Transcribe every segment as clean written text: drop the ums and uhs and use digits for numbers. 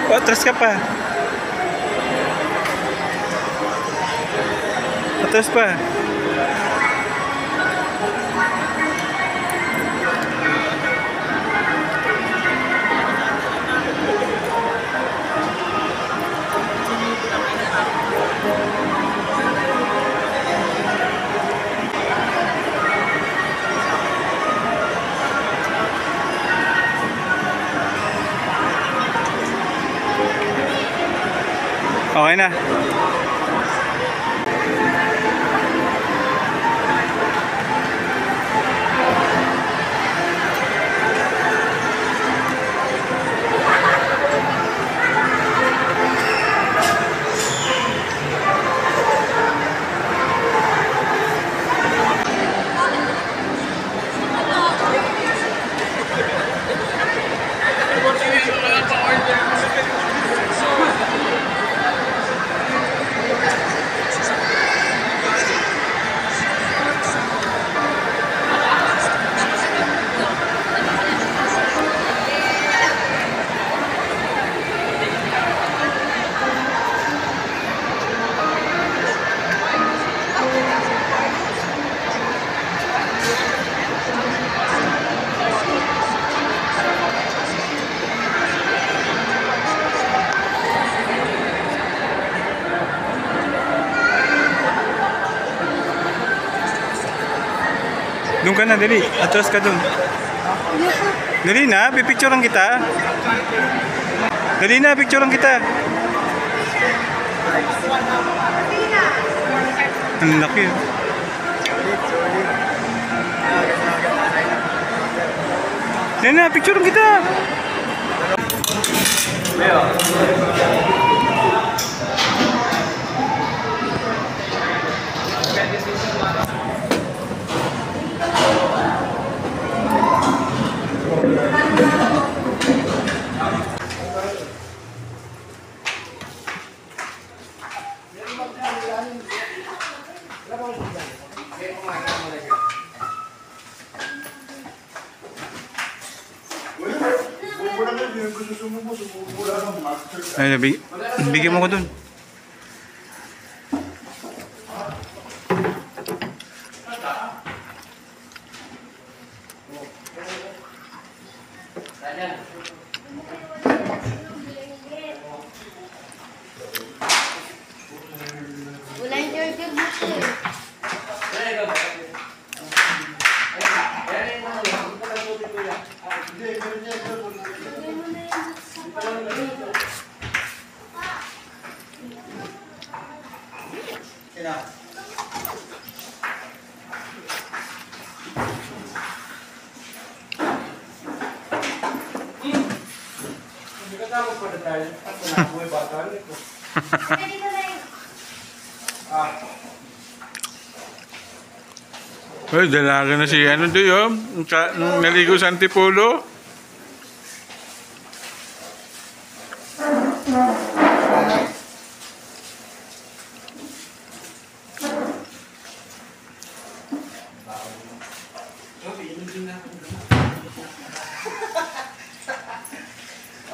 Oh, atras ka pa. Atras pa. Okay na. Doon ka na, dali. Atras ka doon. Dali na, pipicturean kita. Dali na, picturean kita. Ang laki. Dali na, picturean kita. Ay, bigyan mo ko dun. Wala yung Georgia Bush eh. Ay, dalaga na si ano doon yun. Nung naligo sa Antipolo.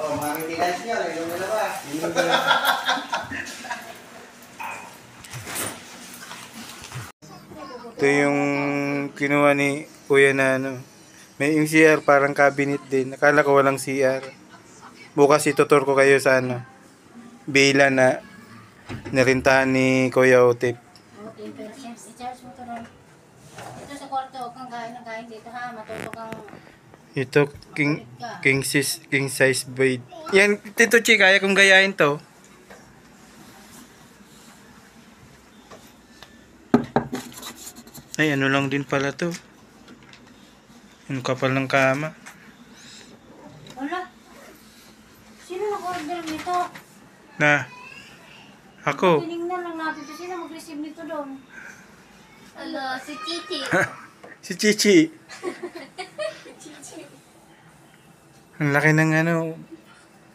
Oh, mga tigas niya, lagyan mo na ba? Ito yung kinuha ni Kuya na ano. May yung CR parang cabinet din. Akala ko walang CR. Bukas itutur ko kayo sa ano. Bila na narintahan ni Kuya Otip. Okay, pero i-charge mo to ron. Ito sa kwarto, huwag kang kain ng kain dito ha. Matulog kang... Ito king size bed. Yan, Tito Chi, kaya kong gayahin to. Ay, ano lang din pala to. Yung kapal ng kama. Wala. Sino nag-order nito? Na. Ako. Tinignan lang natin ito. Sino mag-receive nito doon? Ala, si Chichi. Si Chichi. Ang laki ng ano.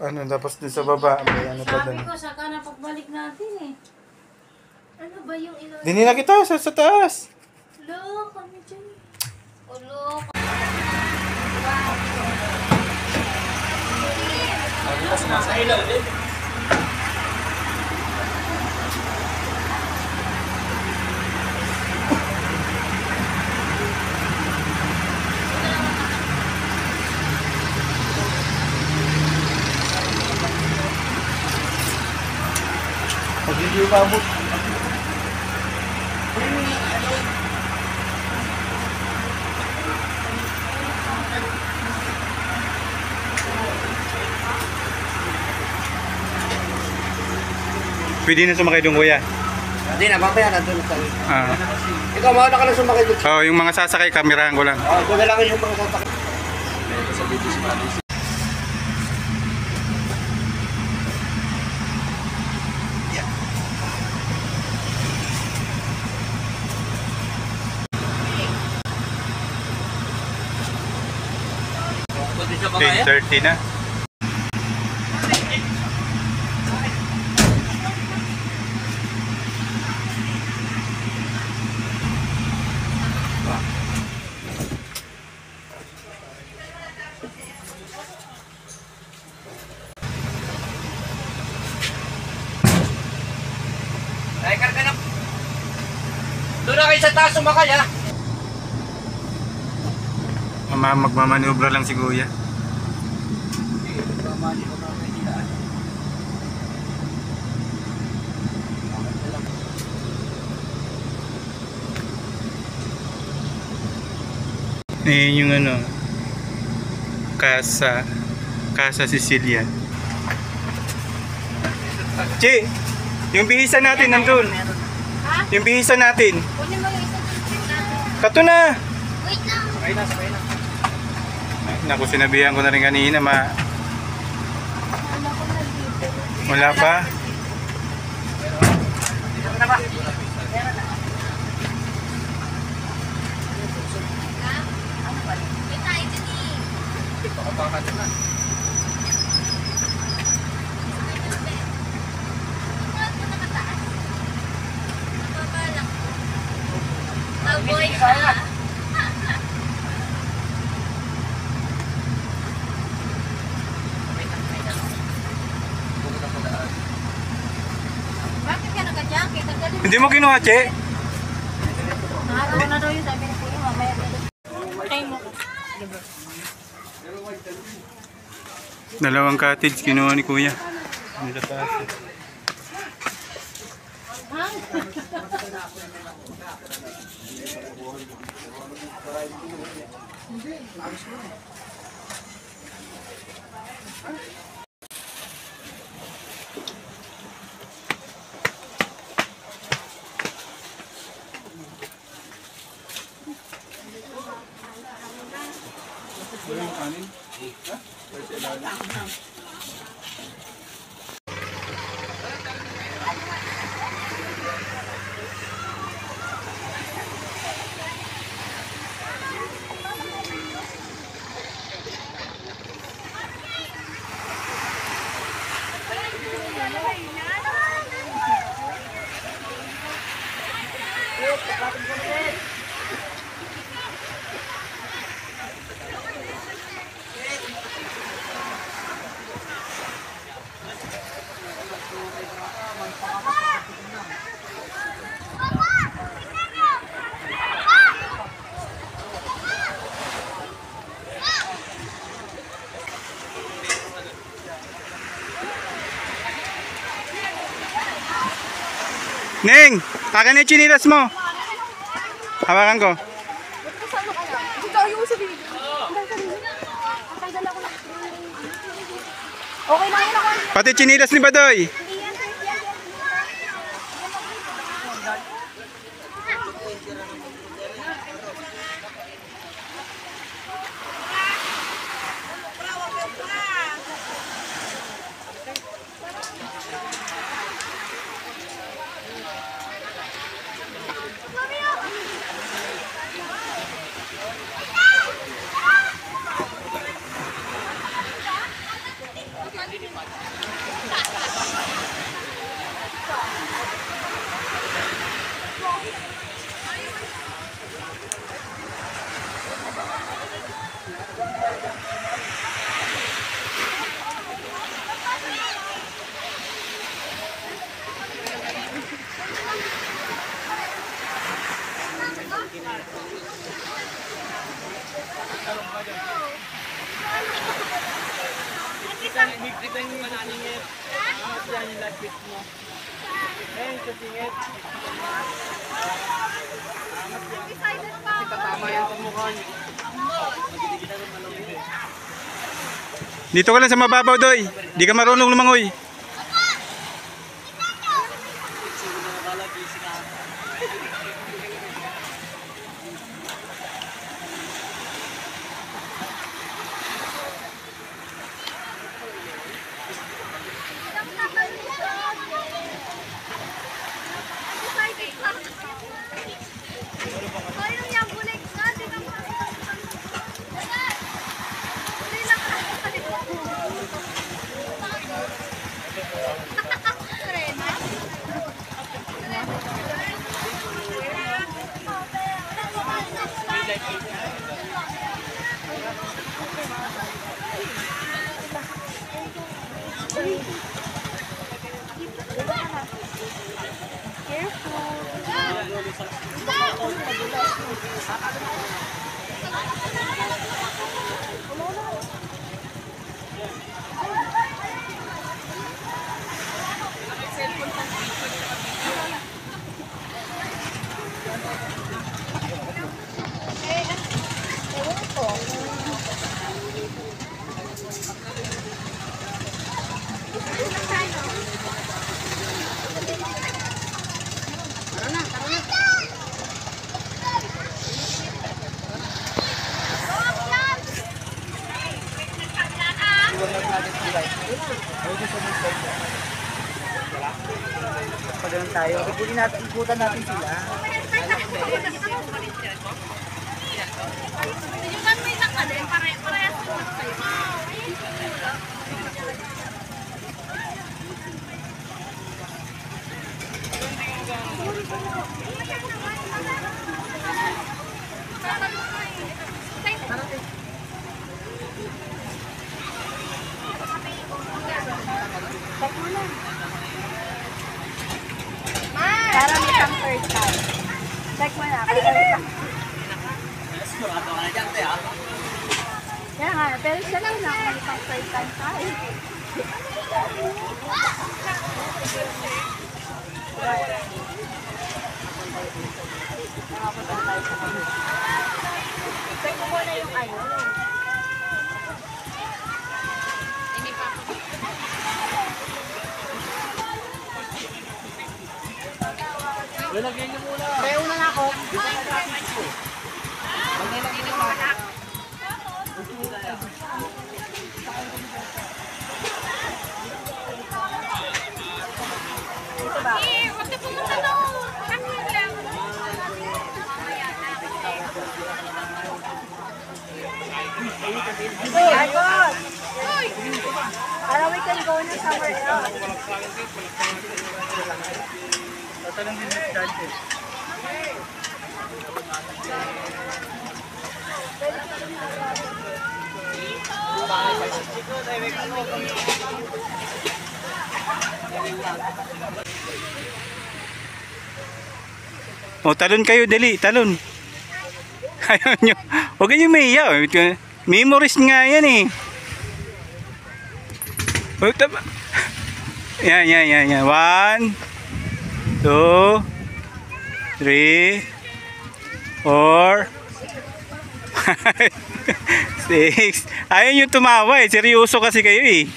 Ano, tapos dun sa baba. May ano pa Sabi dun. ko, saka na pagbalik natin eh. Ano ba yung ino? Dinila kita sa taas. Ulo, kami dyan. Ulo. Pag hindi umabot. Pwede na sumakay doon, kuya. Hindi na, mamaya nandun sa Ah. Ikaw, mauna ka lang sumakay doon. Oh, yung mga sasakay, kamerahan ko lang. Doon na lang yung mga sasakay. Okay, 30 na. Ay, karga na. Doon na kayo sa taas sumakay, ha? Magmamanubra lang si kuya. Ayan yung ano, Casa Sicilia. Che, yung bihisan natin nandun. Ha? Yung bihisan natin. Kunin mo yung isang natin. Kato na. Wait lang. Sakay na, sakay na. Ay, naku, sinabihan ko na rin kanina, Wala ko na dito. wala pa. Dito na ba? Ano ba? Wait tayo dyan eh. Baka doon na. Boy ka. Bakit ka naka-jacket? Ang galing. Hindi mo kinuha, Che? Nakaraw na daw yun. Sabi na po yun. Mamaya. Patay mo. Dalawang cottage kinuha ni kuya. Dito taas. Ning, akin na yung chinilas mo. Hawakan ko. Okay lang yun ako. Pati chinilas ni Badoy. Dito ka lang sa mababaw, Doy. Di ka marunong lumangoy. Pagano'n tayo, ikutan natin sila. Para may pang third time. Check mo na. Kaya nga, pero siya lang na may pang third time tayo. Check mo muna yung ano. Kaya una na ako. Ito ba? Agos! Para we can go na somewhere else. Tatanong din sa dante. O, talon kayo, dali, talon. Ayaw nyo. Huwag kayong mahiya. Memories nga yan eh. O, taba. Yan. 1, 2, 3, 4, 5, 6. Ayaw nyo tumawa eh. Seryoso kasi kayo eh.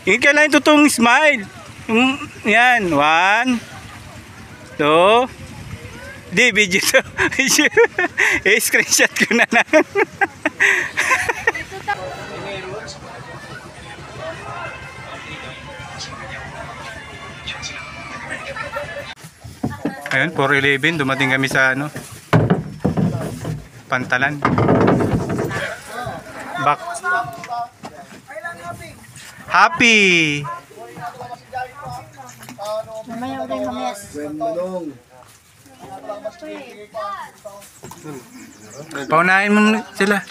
Hindi ka lang totoong smile. Yan. 1, 2. Di, video to. Screenshot ko na lang. Ayun, 4:11. Dumating kami sa ano, Pantalan. Back. Happy! Mamaya ulit mamaya. Paunahin mo sila.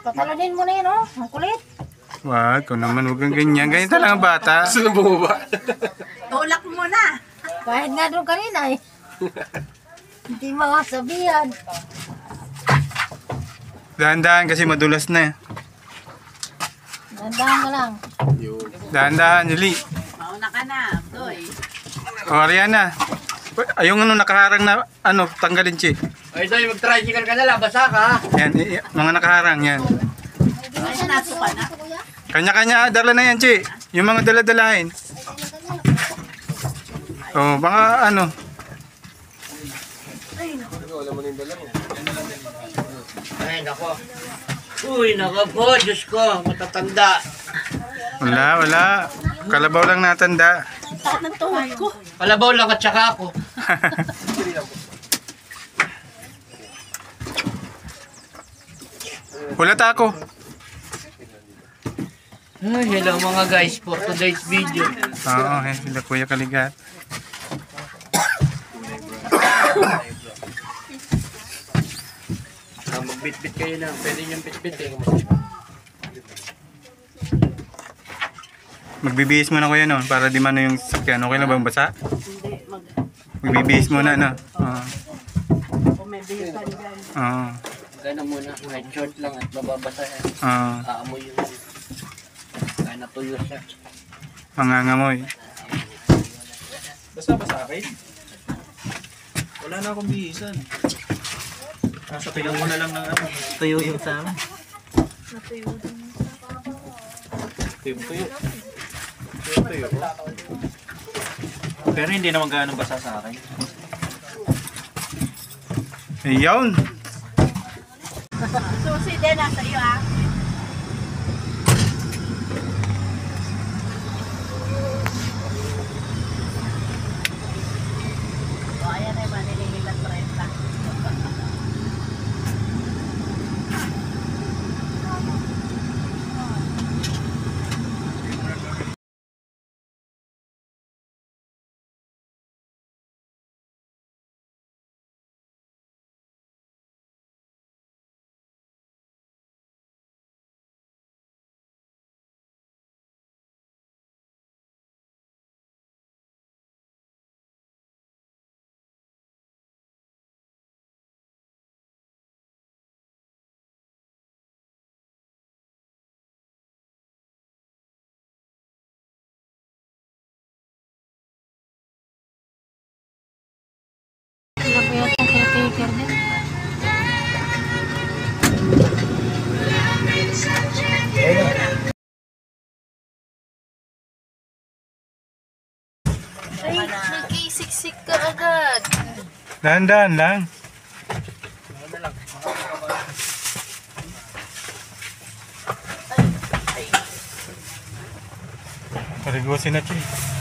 Papalanin mo na yun, oh. Ang kulit. Wag, kung naman huwag kang ganyan. Ganyan talaga ang bata. Sino bumaba? Tulak mo na. Kahit nga doon kanina eh. Hindi makasabihan. Dahan-dahan kasi madulas na. Dandahan ka lang. Dahan-dahan, Julie. Mauna ka na, Doy. O, Ariana. Yung ano, nakaharang na, ano, tanggalin, Chi. Ay, Doy, mag-tricycle ka na lang. Basa ka, ha? Yan, mga nakaharang, yan. Ay, naso ka na? Kanya-kanya, dala na yan, Chi. Yung mga dala-dalahin. O, baka, ano. Ay, nako. Uy, nako po. Diyos ko, matatanda. Wala. Kalabaw lang natanda. Takot ng tuhod ko. Kalabaw lang at saka ako. Hulat ako. Ay, hello mga guys for today's video. Oo, sila Kuya Kaligat. Magbitbit kayo na. Pwede niyong bitbitin. Magbibihis muna Kuya no, para di mano yung sakyan. Okay na ba yung basa? Hindi, Magbibihis muna, no? Oo. kung may bihisan dyan. Oo. Gano'n muna. Kahit short lang at mababasa yan. Oo. Aamoy yung kaya natuyo siya. Mangangamoy. Basta ba sa akin? Wala na akong bihisan. Nasa pilang mo na lang ng ano. Tuyo yung sa amin. Tuyo. Pero hindi naman gaano basa sa akin. Ayun. Susi din, nasa iyo ah. O, ayan ay manilihilan 30. Sila po yata caretaker din. Ay, nagkisiksik ka agad. Dahan-dahan lang. Parigusin na, Chi.